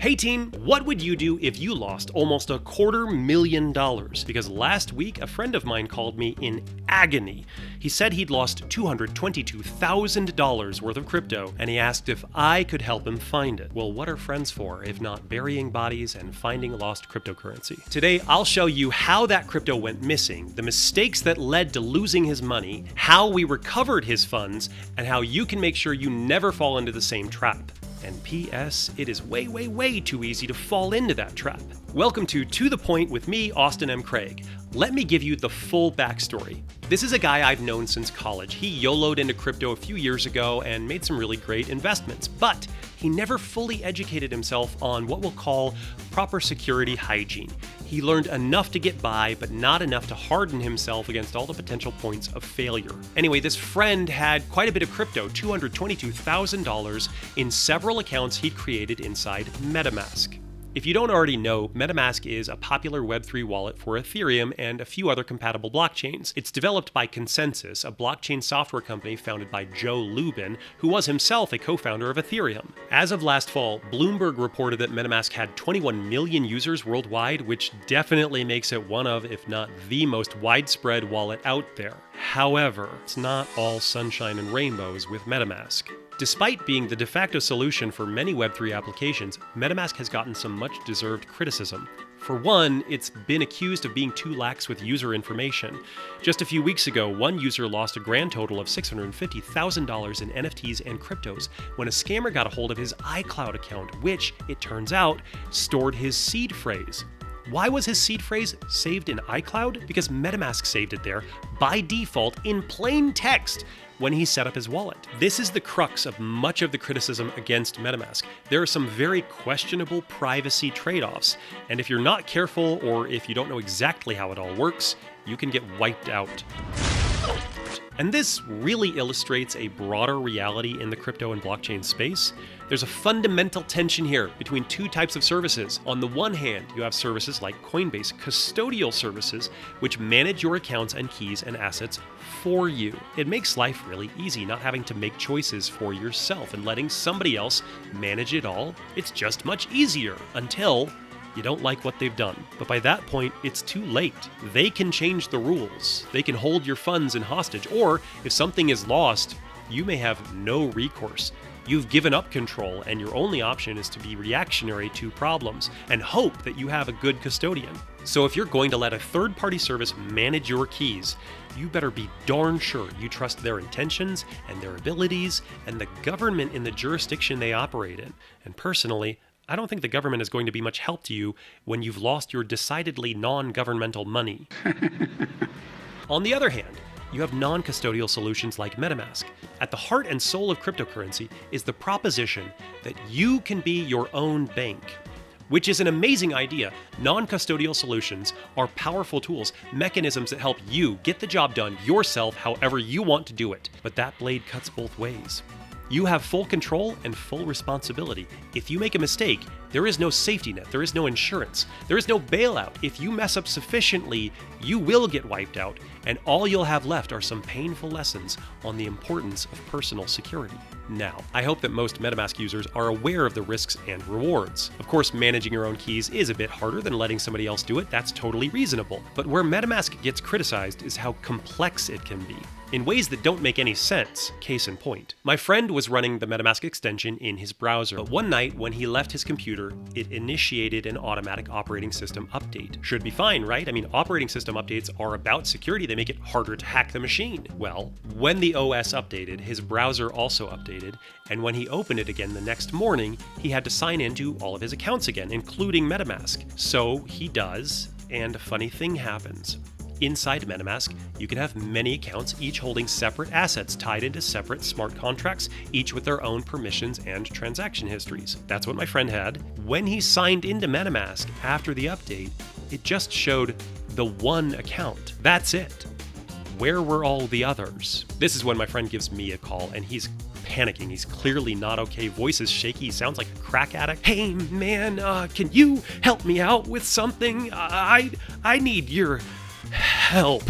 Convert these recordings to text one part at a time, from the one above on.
Hey team, what would you do if you lost almost $250,000? Because last week, a friend of mine called me in agony. He said he'd lost $222,000 worth of crypto, and he asked if I could help him find it. Well, what are friends for if not burying bodies and finding lost cryptocurrency? Today, I'll show you how that crypto went missing, the mistakes that led to losing his money, how we recovered his funds, and how you can make sure you never fall into the same trap. And P.S. it is way too easy to fall into that trap. Welcome to the Point with me, Austin M. Craig. Let me give you the full backstory. This is a guy I've known since college. He YOLO'd into crypto a few years ago and made some really great investments, but he never fully educated himself on what we'll call proper security hygiene. He learned enough to get by, but not enough to harden himself against all the potential points of failure. Anyway, this friend had quite a bit of crypto, $222,000, in several accounts he'd created inside MetaMask. If you don't already know, MetaMask is a popular Web3 wallet for Ethereum and a few other compatible blockchains. It's developed by Consensus, a blockchain software company founded by Joe Lubin, who was himself a co-founder of Ethereum. As of last fall, Bloomberg reported that MetaMask had 21 million users worldwide, which definitely makes it one of, if not the most widespread wallet out there. However, it's not all sunshine and rainbows with MetaMask. Despite being the de facto solution for many Web3 applications, MetaMask has gotten some much-deserved criticism. For one, it's been accused of being too lax with user information. Just a few weeks ago, one user lost a grand total of $650,000 in NFTs and cryptos when a scammer got a hold of his iCloud account, which, it turns out, stored his seed phrase. Why was his seed phrase saved in iCloud? Because MetaMask saved it there by default in plain text when he set up his wallet. This is the crux of much of the criticism against MetaMask. There are some very questionable privacy trade-offs, and if you're not careful or if you don't know exactly how it all works, you can get wiped out. And this really illustrates a broader reality in the crypto and blockchain space. There's a fundamental tension here between two types of services. On the one hand, you have services like Coinbase, custodial services, which manage your accounts and keys and assets for you. It makes life really easy, not having to make choices for yourself and letting somebody else manage it all. It's just much easier until you don't like what they've done. But by that point, it's too late. They can change the rules. They can hold your funds in hostage, or if something is lost, you may have no recourse. You've given up control, and your only option is to be reactionary to problems and hope that you have a good custodian. So if you're going to let a third-party service manage your keys, you better be darn sure you trust their intentions and their abilities and the government in the jurisdiction they operate in. And personally, I don't think the government is going to be much help to you when you've lost your decidedly non-governmental money. On the other hand, you have non-custodial solutions like MetaMask. At the heart and soul of cryptocurrency is the proposition that you can be your own bank, which is an amazing idea. Non-custodial solutions are powerful tools, mechanisms that help you get the job done yourself however you want to do it. But that blade cuts both ways. You have full control and full responsibility. If you make a mistake, there is no safety net, there is no insurance, there is no bailout. If you mess up sufficiently, you will get wiped out, and all you'll have left are some painful lessons on the importance of personal security. Now, I hope that most MetaMask users are aware of the risks and rewards. Of course, managing your own keys is a bit harder than letting somebody else do it. That's totally reasonable. But where MetaMask gets criticized is how complex it can be, in ways that don't make any sense. Case in point. My friend was running the MetaMask extension in his browser, but one night when he left his computer, it initiated an automatic operating system update. Should be fine, right? I mean, operating system updates are about security. They make it harder to hack the machine. Well, when the OS updated, his browser also updated, and when he opened it again the next morning, he had to sign into all of his accounts again, including MetaMask. So he does, and a funny thing happens. Inside MetaMask, you can have many accounts, each holding separate assets tied into separate smart contracts, each with their own permissions and transaction histories. That's what my friend had. When he signed into MetaMask after the update, it just showed the one account. That's it. Where were all the others? This is when my friend gives me a call, and he's panicking. He's clearly not okay. Voice is shaky. He sounds like a crack addict. Hey man, can you help me out with something? I need your help.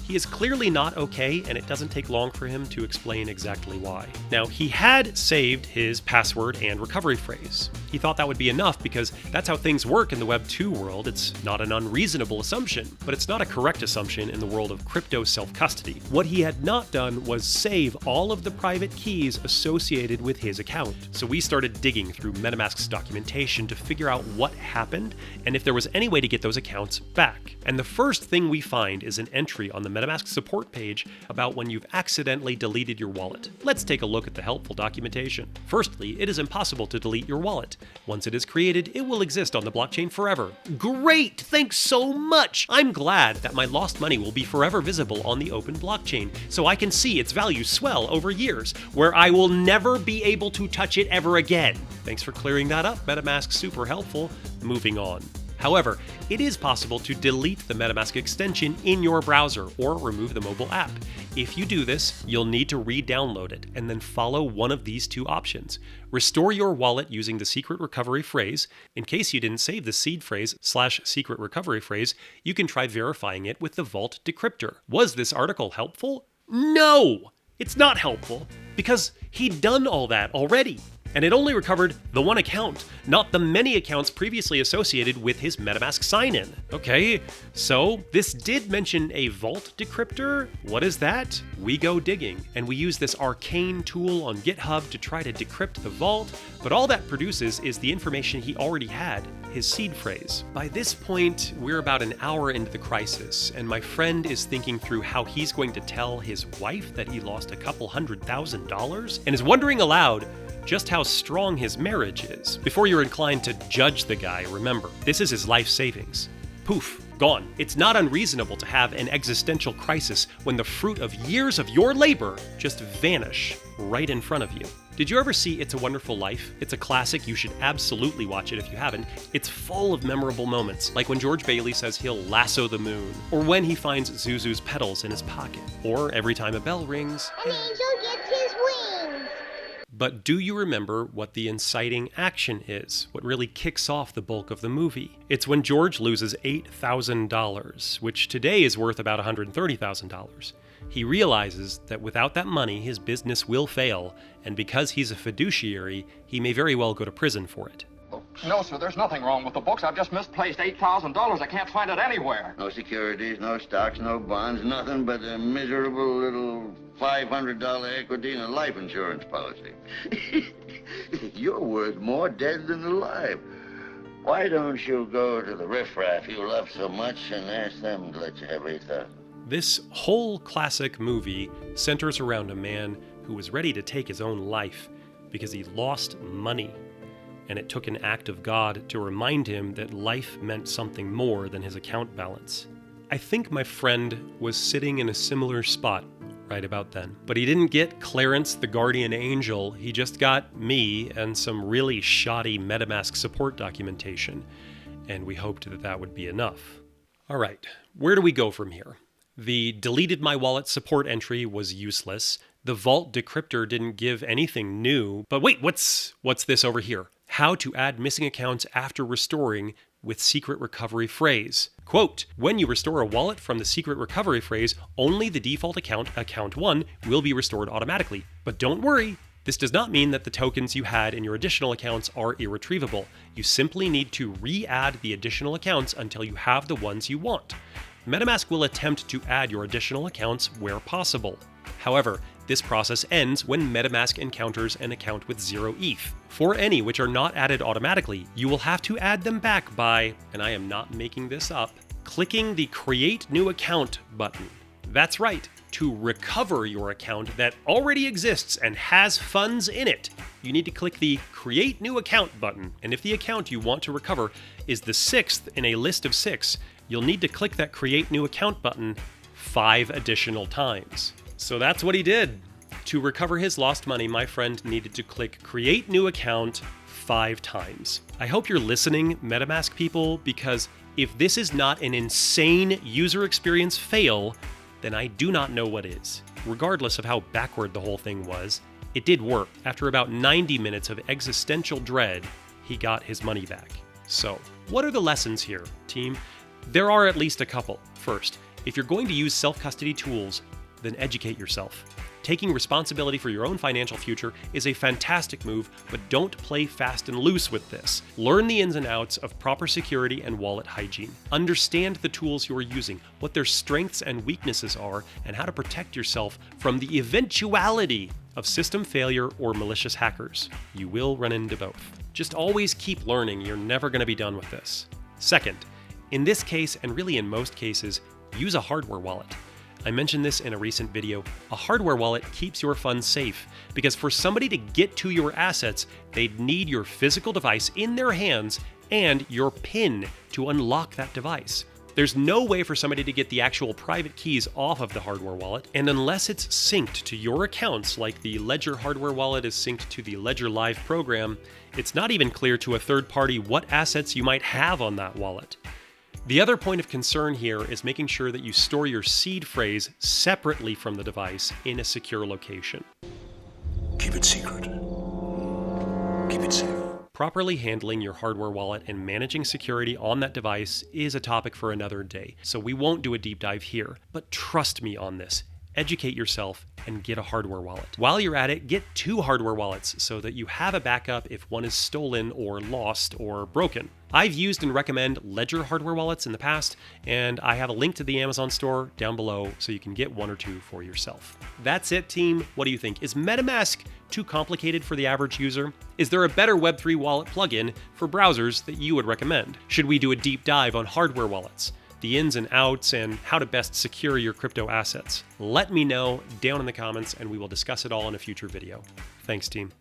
He is clearly not okay, and it doesn't take long for him to explain exactly why. Now, he had saved his password and recovery phrase. He thought that would be enough because that's how things work in the Web 2 world. It's not an unreasonable assumption, but it's not a correct assumption in the world of crypto self-custody. What he had not done was save all of the private keys associated with his account. So we started digging through MetaMask's documentation to figure out what happened and if there was any way to get those accounts back. And the first thing we find is an entry on the MetaMask support page about when you've accidentally deleted your wallet. Let's take a look at the helpful documentation. Firstly, it is impossible to delete your wallet. Once it is created, it will exist on the blockchain forever. Great! Thanks so much! I'm glad that my lost money will be forever visible on the open blockchain, so I can see its value swell over years, where I will never be able to touch it ever again. Thanks for clearing that up, MetaMask. Super helpful. Moving on. However, it is possible to delete the MetaMask extension in your browser or remove the mobile app. If you do this, you'll need to re-download it and then follow one of these two options. Restore your wallet using the secret recovery phrase. In case you didn't save the seed phrase /secret recovery phrase, you can try verifying it with the Vault decryptor. Was this article helpful? No! It's not helpful because he'd done all that already. And it only recovered the one account, not the many accounts previously associated with his MetaMask sign-in. Okay, so this did mention a vault decryptor. What is that? We go digging, and we use this arcane tool on GitHub to try to decrypt the vault, but all that produces is the information he already had, his seed phrase. By this point, we're about an hour into the crisis, and my friend is thinking through how he's going to tell his wife that he lost a couple $100,000 and is wondering aloud just how strong his marriage is. Before you're inclined to judge the guy, remember, this is his life savings. Poof, gone. It's not unreasonable to have an existential crisis when the fruit of years of your labor just vanish right in front of you. Did you ever see It's a Wonderful Life? It's a classic. You should absolutely watch it if you haven't. It's full of memorable moments, like when George Bailey says he'll lasso the moon, or when he finds Zuzu's petals in his pocket, or every time a bell rings, an angel gets his wings. But do you remember what the inciting action is? What really kicks off the bulk of the movie? It's when George loses $8,000, which today is worth about $130,000. He realizes that without that money, his business will fail, and because he's a fiduciary, he may very well go to prison for it. No, sir, there's nothing wrong with the books. I've just misplaced $8,000. I can't find it anywhere. No securities, no stocks, no bonds, nothing but a miserable little $500 equity in a life insurance policy. You're worth more dead than alive. Why don't you go to the riffraff you love so much and ask them to let you have $8,000? This whole classic movie centers around a man who was ready to take his own life because he lost money. And it took an act of God to remind him that life meant something more than his account balance. I think my friend was sitting in a similar spot right about then. But he didn't get Clarence the Guardian Angel, he just got me and some really shoddy MetaMask support documentation. And we hoped that that would be enough. All right, where do we go from here? The deleted my wallet support entry was useless. The Vault decryptor didn't give anything new. But wait, what's this over here? How to add missing accounts after restoring with secret recovery phrase. Quote, when you restore a wallet from the secret recovery phrase, only the default account, account 1, will be restored automatically. But don't worry, this does not mean that the tokens you had in your additional accounts are irretrievable. You simply need to re-add the additional accounts until you have the ones you want. MetaMask will attempt to add your additional accounts where possible. However, this process ends when MetaMask encounters an account with 0 ETH. For any which are not added automatically, you will have to add them back by, and I am not making this up, clicking the Create New Account button. That's right, to recover your account that already exists and has funds in it. You need to click the Create New Account button, and if the account you want to recover is the 6th in a list of 6, you'll need to click that Create New Account button 5 additional times. So that's what he did. To recover his lost money, my friend needed to click Create New Account 5 times. I hope you're listening, MetaMask people, because if this is not an insane user experience fail, then I do not know what is. Regardless of how backward the whole thing was, it did work. After about 90 minutes of existential dread, he got his money back. So, what are the lessons here, team? There are at least a couple. First, if you're going to use self-custody tools, then educate yourself. Taking responsibility for your own financial future is a fantastic move, but don't play fast and loose with this. Learn the ins and outs of proper security and wallet hygiene. Understand the tools you're using, what their strengths and weaknesses are, and how to protect yourself from the eventuality of system failure or malicious hackers. You will run into both. Just always keep learning. You're never going to be done with this. Second, in this case, and really in most cases, use a hardware wallet. I mentioned this in a recent video. A hardware wallet keeps your funds safe because for somebody to get to your assets, they'd need your physical device in their hands and your PIN to unlock that device. There's no way for somebody to get the actual private keys off of the hardware wallet, and unless it's synced to your accounts, like the Ledger hardware wallet is synced to the Ledger Live program, it's not even clear to a third party what assets you might have on that wallet. The other point of concern here is making sure that you store your seed phrase separately from the device in a secure location. Keep it secret. Keep it safe. Properly handling your hardware wallet and managing security on that device is a topic for another day, so we won't do a deep dive here. But trust me on this. Educate yourself and get a hardware wallet. While you're at it, get 2 hardware wallets so that you have a backup if one is stolen or lost or broken. I've used and recommend Ledger hardware wallets in the past, and I have a link to the Amazon store down below so you can get 1 or 2 for yourself. That's it, team. What do you think? Is MetaMask too complicated for the average user? Is there a better Web3 wallet plugin for browsers that you would recommend? Should we do a deep dive on hardware wallets, the ins and outs, and how to best secure your crypto assets? Let me know down in the comments and we will discuss it all in a future video. Thanks, team.